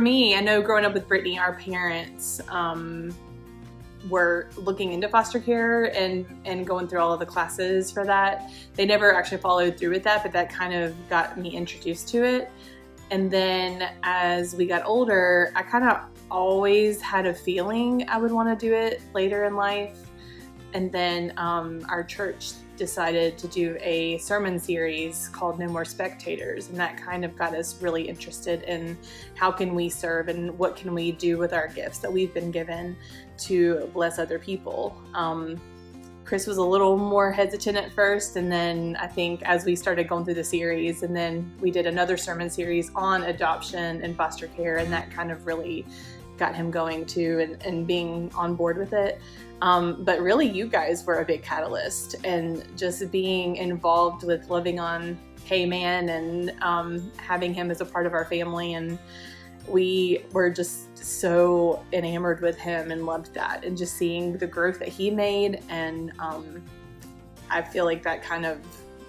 me, I know growing up with Brittany, our parents were looking into foster care and going through all of the classes for that. They never actually followed through with that, but that kind of got me introduced to it. And then as we got older, I kind of always had a feeling I would want to do it later in life. And then our church decided to do a sermon series called No More Spectators. And that kind of got us really interested in how can we serve and what can we do with our gifts that we've been given to bless other people. Chris was a little more hesitant at first, and then I think as we started going through the series, and then we did another sermon series on adoption and foster care, and that kind of really got him going too and being on board with it. But really you guys were a big catalyst, and just being involved with loving on K-Man and having him as a part of our family. And we were just so enamored with him and loved that, and just seeing the growth that he made. And I feel like that kind of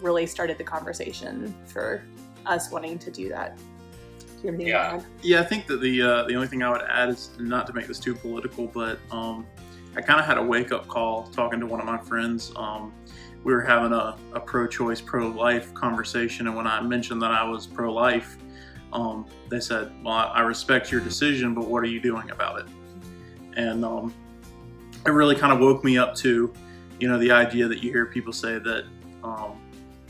really started the conversation for us wanting to do that. Do you have anything to add? Yeah, I think that the only thing I would add is, not to make this too political, but I kind of had a wake-up call talking to one of my friends. We were having a pro-choice, pro-life conversation, and when I mentioned that I was pro-life, they said, well, I respect your decision, but what are you doing about it? And it really kind of woke me up to, the idea that you hear people say that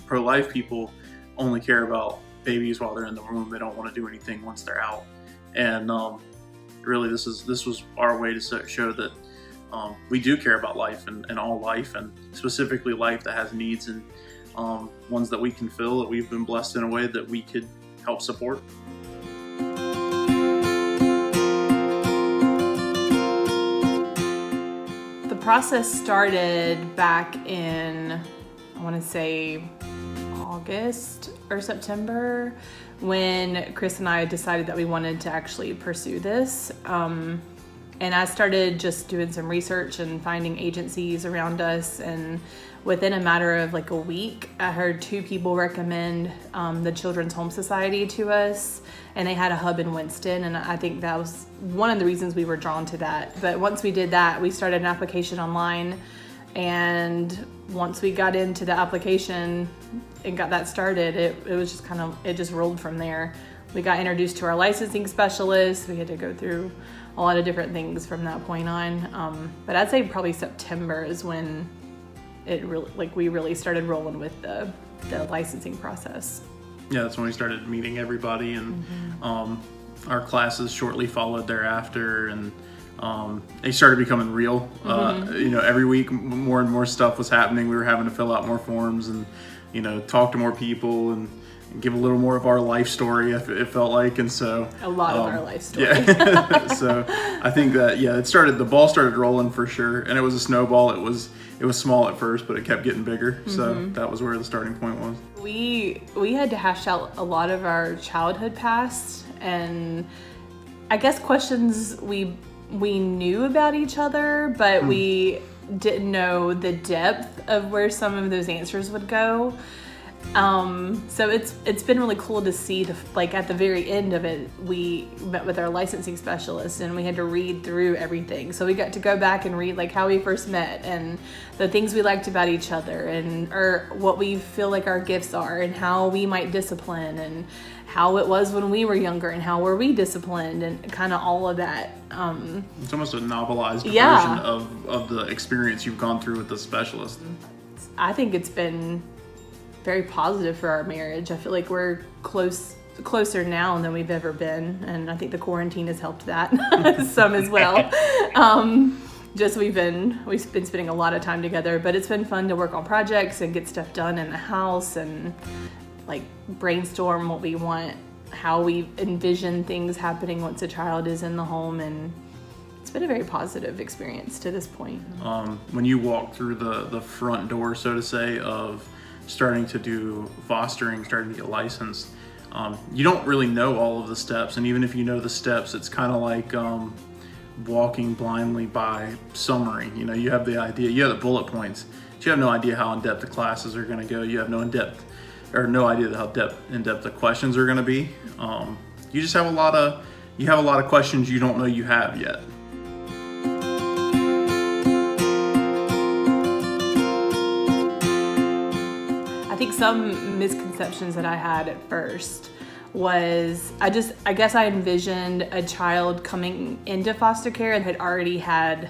pro-life people only care about babies while they're in the womb. They don't want to do anything once they're out. And really, this was our way to show that we do care about life and all life, and specifically life that has needs, and ones that we can fill, that we've been blessed in a way that we could help support. The process started back in, I want to say, August or September, when Chris and I decided that we wanted to actually pursue this. And I started just doing some research and finding agencies around us. And within a matter of like a week, I heard 2 people recommend the Children's Home Society to us. And they had a hub in Winston. And I think that was one of the reasons we were drawn to that. But once we did that, we started an application online. And once we got into the application and got that started, it was just it just rolled from there. We got introduced to our licensing specialist. We had to go through a lot of different things from that point on. But I'd say probably September is when it really, we really started rolling with the licensing process. Yeah, that's when we started meeting everybody, and our classes shortly followed thereafter, and they started becoming real. Every week more and more stuff was happening. We were having to fill out more forms and, talk to more people and give a little more of our life story, it felt like. And so a lot of our life story. Yeah. So I think that, the ball started rolling for sure. And it was a snowball. It was small at first, but it kept getting bigger. So that was where the starting point was. We had to hash out a lot of our childhood past, and I guess questions we knew about each other, but we didn't know the depth of where some of those answers would go. So it's been really cool to see at the very end of it, we met with our licensing specialist and we had to read through everything. So we got to go back and read how we first met and the things we liked about each other, or what we feel like our gifts are, and how we might discipline, and how it was when we were younger and how were we disciplined, and kind of all of that. It's almost a novelized version of the experience you've gone through with the specialist. I think it's been very positive for our marriage. I feel like we're closer now than we've ever been, and I think the quarantine has helped that some as well. We've been spending a lot of time together, but it's been fun to work on projects and get stuff done in the house, and brainstorm what we want, how we envision things happening once a child is in the home, and it's been a very positive experience to this point. When you walk through the front door, so to say, of starting to do fostering, starting to get licensed, you don't really know all of the steps, and even if you know the steps, it's kind of like walking blindly by summary. You have the idea, you have the bullet points, but you have no idea how in-depth the classes are going to go. You have no idea how in-depth the questions are going to be. You just have a lot of you have a lot of questions you don't know you have yet. I think some misconceptions that I had at first was I guess I envisioned a child coming into foster care and had already had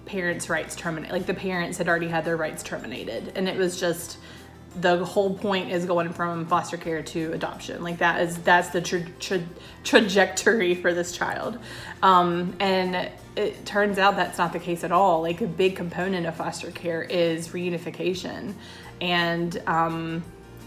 parents' rights terminated. Like the parents had already had their rights terminated, and it was just the whole point is going from foster care to adoption. Like that's the trajectory for this child, and it turns out that's not the case at all. Like a big component of foster care is reunification, and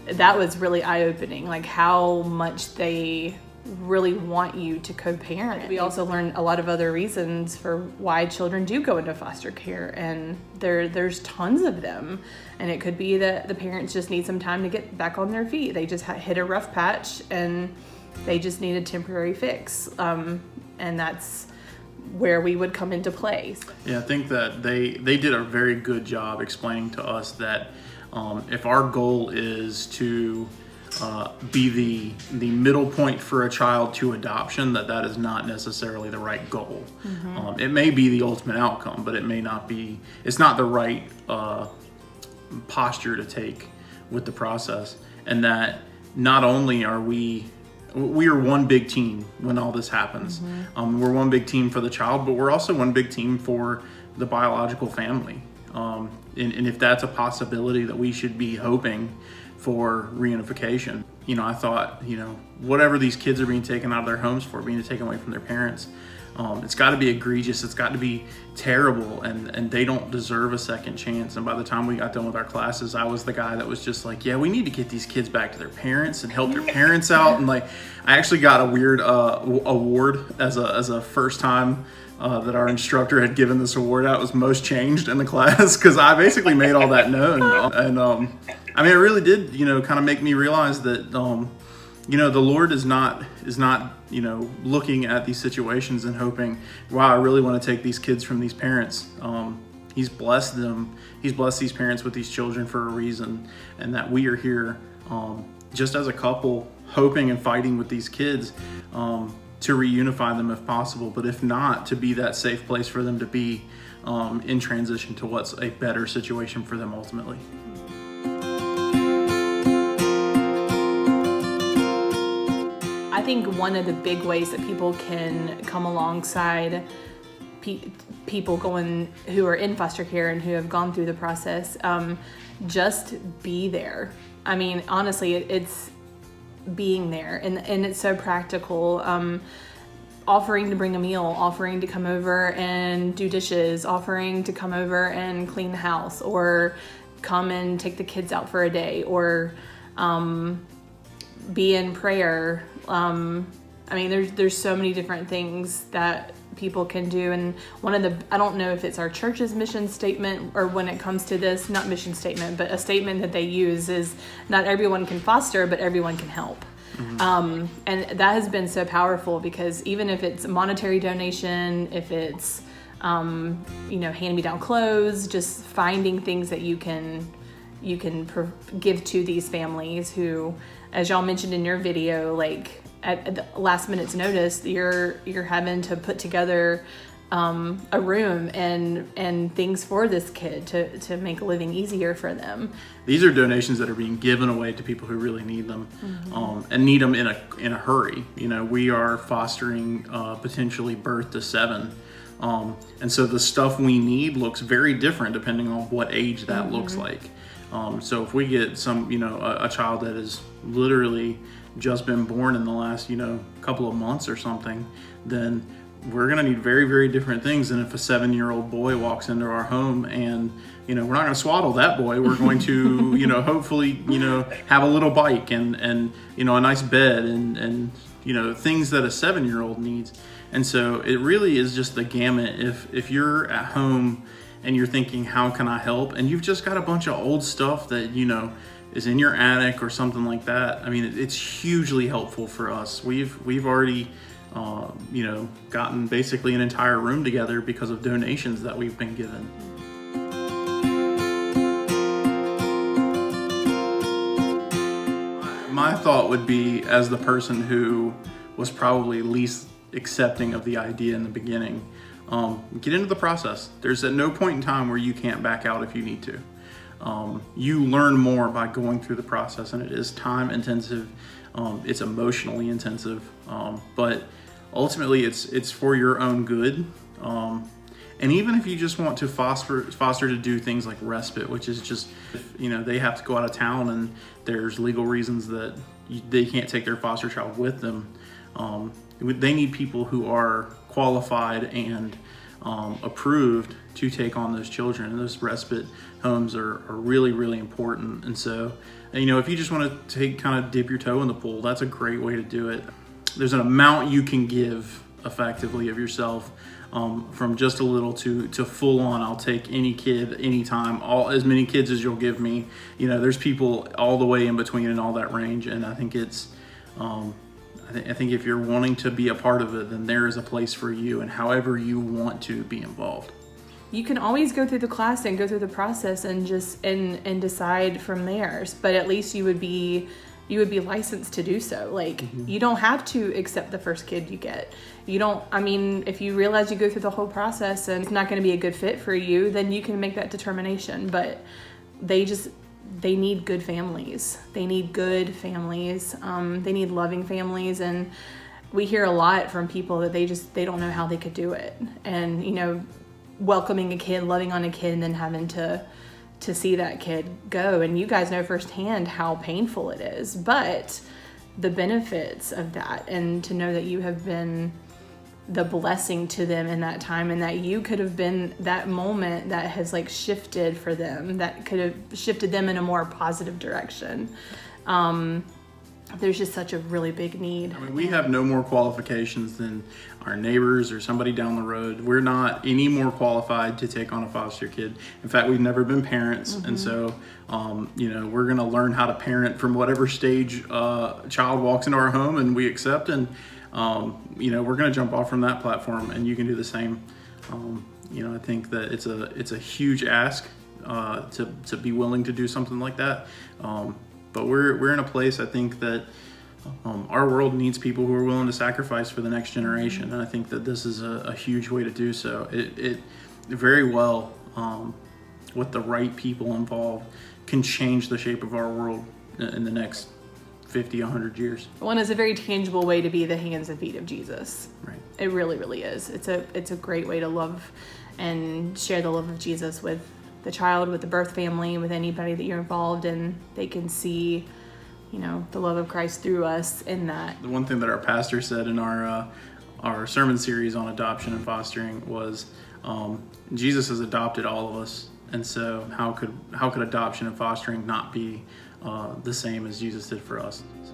that was really eye-opening. Like how much they really want you to co-parent. We also learned a lot of other reasons for why children do go into foster care, and there's tons of them. And it could be that the parents just need some time to get back on their feet. They just hit a rough patch and they just need a temporary fix, and that's where we would come into play. Yeah, I think that they did a very good job explaining to us that if our goal is to be the middle point for a child to adoption, that is not necessarily the right goal. Mm-hmm. It may be the ultimate outcome, but it may not be. It's not the right posture to take with the process. And that not only are we are one big team when all this happens. Mm-hmm. We're one big team for the child, but we're also one big team for the biological family. And if that's a possibility, that we should be hoping for reunification. You know, I thought, whatever these kids are being taken out of their homes for, being taken away from their parents, it's got to be egregious. It's got to be terrible, and they don't deserve a second chance. And by the time we got done with our classes, I was the guy that was just like, yeah, we need to get these kids back to their parents and help their parents out. And like, I actually got a weird award as a first time that our instructor had given this award out. It was most changed in the class, because I basically made all that known. And I mean, it really did, kind of make me realize that, the Lord is not, looking at these situations and hoping, wow, I really want to take these kids from these parents. He's blessed them. He's blessed these parents with these children for a reason, and that we are here just as a couple, hoping and fighting with these kids to reunify them if possible, but if not, to be that safe place for them to be in transition to what's a better situation for them ultimately. I think one of the big ways that people can come alongside people who are in foster care and who have gone through the process, just be there. I mean, honestly, it's being there, and it's so practical. Offering to bring a meal, offering to come over and do dishes, offering to come over and clean the house, or come and take the kids out for a day, or be in prayer. I mean, there's so many different things that people can do, and I don't know if it's our church's mission statement, or when it comes to this, not mission statement, but a statement that they use is, not everyone can foster, but everyone can help. Mm-hmm. And that has been so powerful, because even if it's a monetary donation, if it's hand-me-down clothes, just finding things that you can give to these families who, as y'all mentioned in your video, like at the last minute's notice, you're having to put together a room and things for this kid to make living easier for them. These are donations that are being given away to people who really need them, mm-hmm. And need them in a hurry. We are fostering potentially birth to 7. And so the stuff we need looks very different depending on what age that mm-hmm. looks like. So if we get a child that has literally just been born in the last, couple of months or something, then we're going to need very, very different things than if a 7-year-old boy walks into our home, and, we're not going to swaddle that boy. We're going to, hopefully, have a little bike and a nice bed and things that a 7-year-old needs. And so it really is just the gamut. If you're at home and you're thinking, how can I help? And you've just got a bunch of old stuff that, is in your attic or something like that. I mean, it's hugely helpful for us. We've already, gotten basically an entire room together because of donations that we've been given. My thought would be, as the person who was probably least accepting of the idea in the beginning. Get into the process. There's at no point in time where you can't back out if you need to. You learn more by going through the process, and it is time intensive. It's emotionally intensive, but ultimately it's for your own good. And even if you just want to foster to do things like respite, which is just, they have to go out of town and there's legal reasons that they can't take their foster child with them. They need people who are qualified and approved to take on those children. And those respite homes are really, really important. And so, if you just want to kind of dip your toe in the pool, that's a great way to do it. There's an amount you can give effectively of yourself, from just a little to full on. I'll take any kid, anytime, as many kids as you'll give me. There's people all the way in between in all that range. And I think it's, I think if you're wanting to be a part of it, then there is a place for you and however you want to be involved. You can always go through the class and go through the process and just and decide from there. But at least you would be licensed to do so. You don't have to accept the first kid you get. If you realize you go through the whole process and it's not going to be a good fit for you, then you can make that determination. But they need good families. They need good families. They need loving families. And we hear a lot from people that they don't know how they could do it. And, welcoming a kid, loving on a kid, and then having to see that kid go. And you guys know firsthand how painful it is, but the benefits of that, and to know that you have been the blessing to them in that time, and that you could have been that moment that has shifted for them, that could have shifted them in a more positive direction. There's just such a really big need. We have no more qualifications than our neighbors or somebody down the road. We're not any more qualified to take on a foster kid. In fact, we've never been parents. And so, we're going to learn how to parent from whatever stage child walks into our home and we accept. And, we're going to jump off from that platform, and you can do the same. I think that it's a huge ask to be willing to do something like that. But we're in a place, I think, that our world needs people who are willing to sacrifice for the next generation. And I think that this is a huge way to do so. It very well, with the right people involved, can change the shape of our world in the next 50, 100 years. One is a very tangible way to be the hands and feet of Jesus. Right. It really, really is. It's a great way to love and share the love of Jesus with the child, with the birth family, with anybody that you're involved in. They can see, the love of Christ through us in that. The one thing that our pastor said in our sermon series on adoption and fostering was, Jesus has adopted all of us, and so how could adoption and fostering not be the same as Jesus did for us? So.